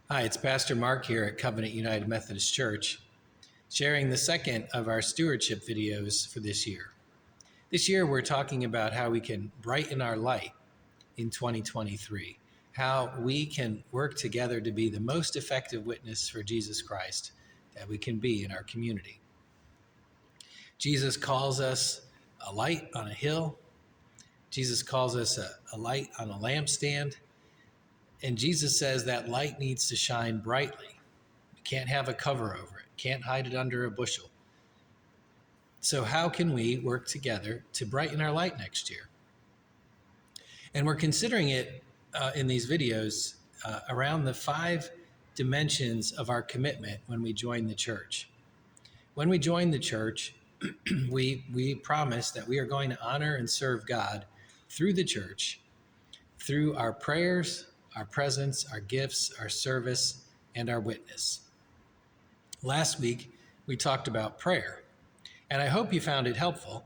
Hi, it's Pastor Mark here at Covenant United Methodist Church, sharing the second of our stewardship videos for this year. This year, we're talking about how we can brighten our light in 2023, how we can work together to be the most effective witness for Jesus Christ that we can be in our community. Jesus calls us a light on a hill. Jesus calls us a light on a lampstand. And Jesus says that light needs to shine brightly. You can't have a cover over it, can't hide it under a bushel. So, how can we work together to brighten our light next year? And we're considering it in these videos around the 5 dimensions of our commitment when we join the church. When we join the church, we promise that we are going to honor and serve God through the church, through our prayers, our presence, our gifts, our service, and our witness. Last week, we talked about prayer, and I hope you found it helpful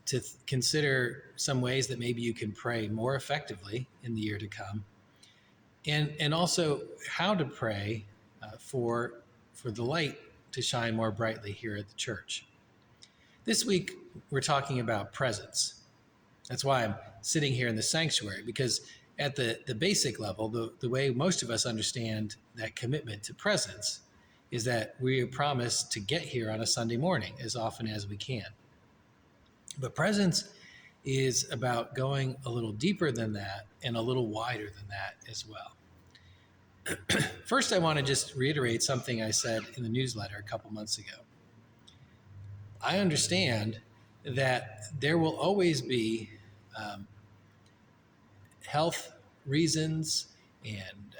to consider some ways that maybe you can pray more effectively in the year to come, and also how to pray for the light to shine more brightly here at the church. This week, we're talking about presence. That's why I'm sitting here in the sanctuary, because at the basic level, the way most of us understand that commitment to presence is that we are promised to get here on a Sunday morning as often as we can. But presence is about going a little deeper than that and a little wider than that as well. First, I want to just reiterate something I said in the newsletter a couple months ago. I understand that there will always be health reasons and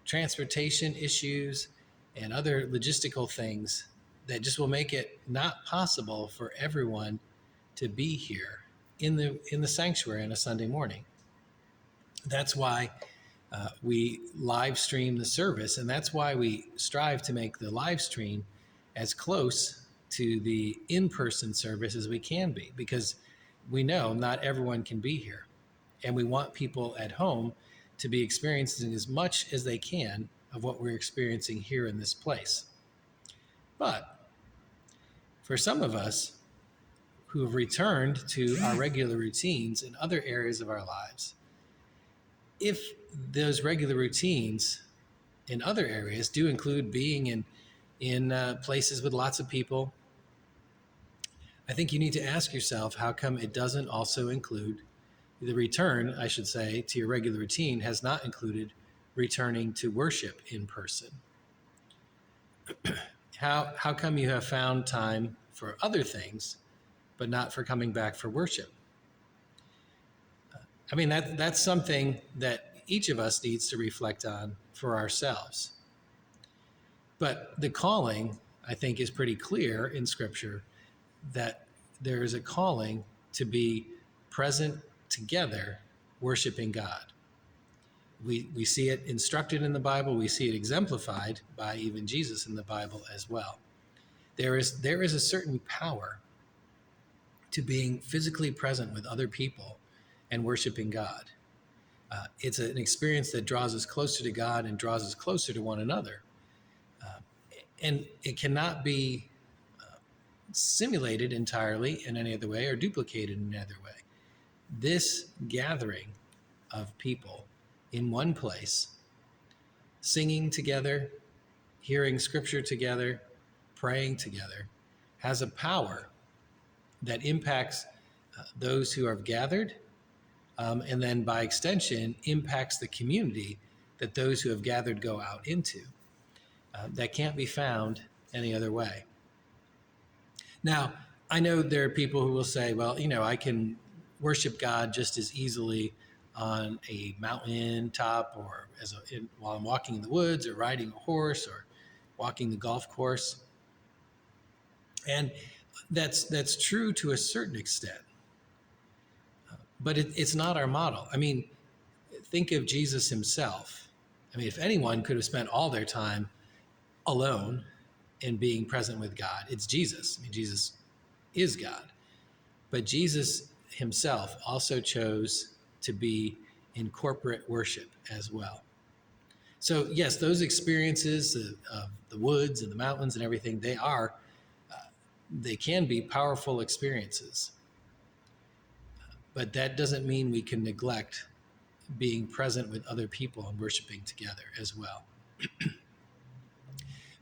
transportation issues and other logistical things that just will make it not possible for everyone to be here in the sanctuary on a Sunday morning. That's why we live stream the service, and that's why we strive to make the live stream as close to the in-person service as we can be, because we know not everyone can be here, and we want people at home to be experiencing as much as they can of what we're experiencing here in this place. But for some of us who have returned to our regular routines in other areas of our lives, if those regular routines in other areas do include being in places with lots of people, I think you need to ask yourself, how come it doesn't also include the return, I should say, to your regular routine has not included returning to worship in person? How come you have found time for other things, but not for coming back for worship? I mean, that's something that each of us needs to reflect on for ourselves. But the calling, I think, is pretty clear in Scripture that there is a calling to be present together, worshiping God. We see it instructed in the Bible. We see it exemplified by even Jesus in the Bible as well. There is a certain power to being physically present with other people and worshiping God. It's an experience that draws us closer to God and draws us closer to one another. And it cannot be simulated entirely in any other way or duplicated in any other way. This gathering of people in one place, singing together, hearing scripture together, praying together, has a power that impacts those who have gathered, and then by extension impacts the community that those who have gathered go out into. That can't be found any other way. Now, I know there are people who will say, well, I can worship God just as easily on a mountain top or while I'm walking in the woods or riding a horse or walking the golf course. And that's true to a certain extent. But it's not our model. I mean, think of Jesus himself. I mean, if anyone could have spent all their time alone and being present with God, it's Jesus. I mean, Jesus is God. But Jesus himself also chose to be in corporate worship as well. So yes, those experiences of the woods and the mountains and everything, they can be powerful experiences. But that doesn't mean we can neglect being present with other people and worshiping together as well.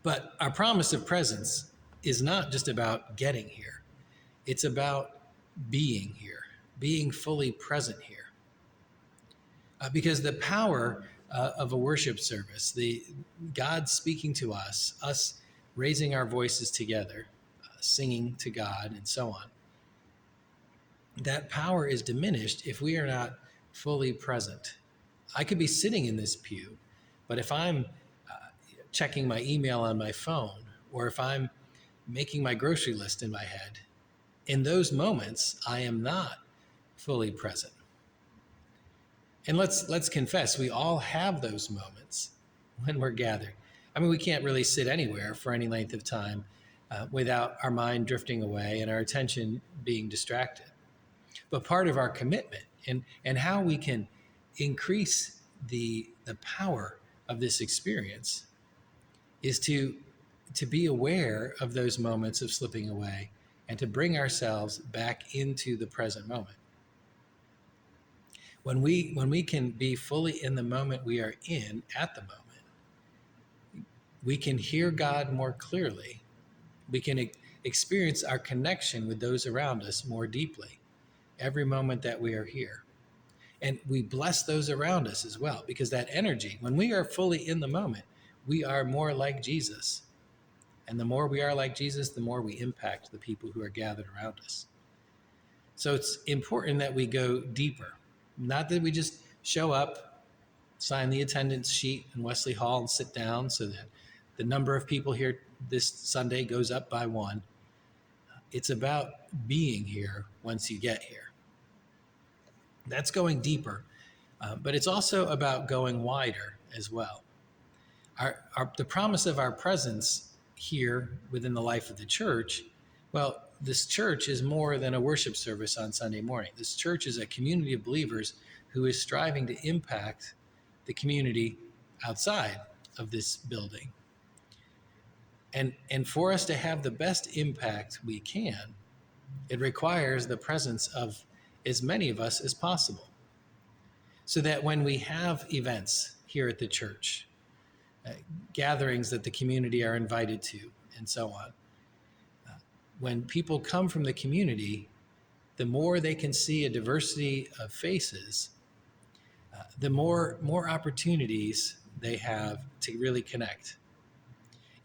But our promise of presence is not just about getting here, it's about being here, being fully present here. Because the power of a worship service, the God speaking to us raising our voices together, singing to God, and so on, that power is diminished if we are not fully present. I could be sitting in this pew, but if I'm checking my email on my phone, or if I'm making my grocery list in my head, in those moments, I am not fully present. And let's confess, we all have those moments when we're gathered. I mean, we can't really sit anywhere for any length of time without our mind drifting away and our attention being distracted. But part of our commitment and how we can increase the power of this experience is to be aware of those moments of slipping away and to bring ourselves back into the present moment. When we can be fully in the moment we are in at the moment, we can hear God more clearly. We can experience our connection with those around us more deeply every moment that we are here. And we bless those around us as well, because that energy, when we are fully in the moment, we are more like Jesus. And the more we are like Jesus, the more we impact the people who are gathered around us. So it's important that we go deeper. Not that we just show up, sign the attendance sheet in Wesley Hall and sit down so that the number of people here this Sunday goes up by one. It's about being here once you get here. That's going deeper, but it's also about going wider as well. The promise of our presence here within the life of the church, well, this church is more than a worship service on Sunday morning. This church is a community of believers who is striving to impact the community outside of this building. And for us to have the best impact we can, it requires the presence of as many of us as possible. So that when we have events here at the church, gatherings that the community are invited to, and so on, when people come from the community, the more they can see a diversity of faces, the more opportunities they have to really connect.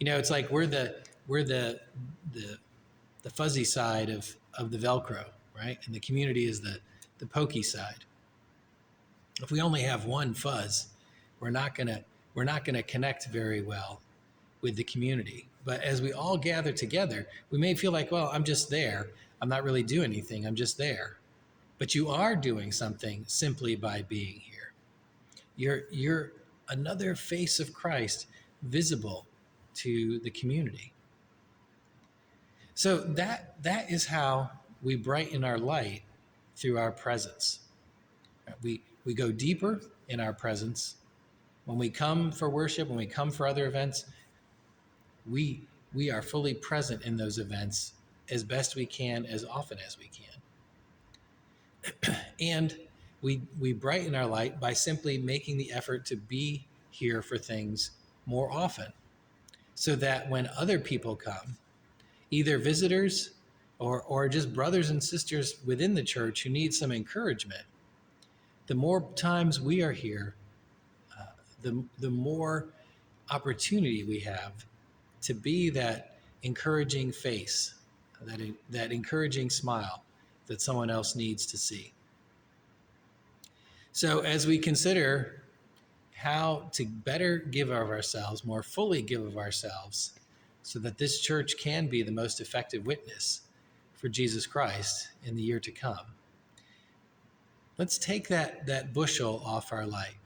You know, it's like we're the fuzzy side of the Velcro, right? And the community is the pokey side. If we only have one fuzz, we're not gonna connect very well with the community. But as we all gather together, we may feel like, well, I'm just there. I'm not really doing anything. I'm just there. But you are doing something simply by being here. You're another face of Christ visible to the community. So that is how we brighten our light through our presence. We go deeper in our presence. When we come for worship, when we come for other events, we are fully present in those events as best we can, as often as we can. And we brighten our light by simply making the effort to be here for things more often, so that when other people come, either visitors or just brothers and sisters within the church who need some encouragement, the more times we are here, the more opportunity we have to be that encouraging face, that encouraging smile that someone else needs to see. So as we consider how to better give of ourselves, more fully give of ourselves, so that this church can be the most effective witness for Jesus Christ in the year to come, let's take that bushel off our light.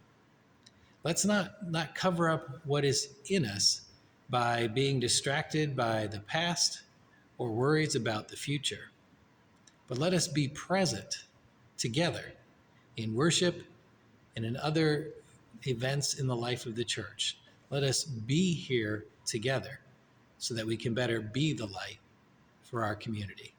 Let's not cover up what is in us by being distracted by the past or worries about the future. But let us be present together in worship and in other events in the life of the church. Let us be here together so that we can better be the light for our community.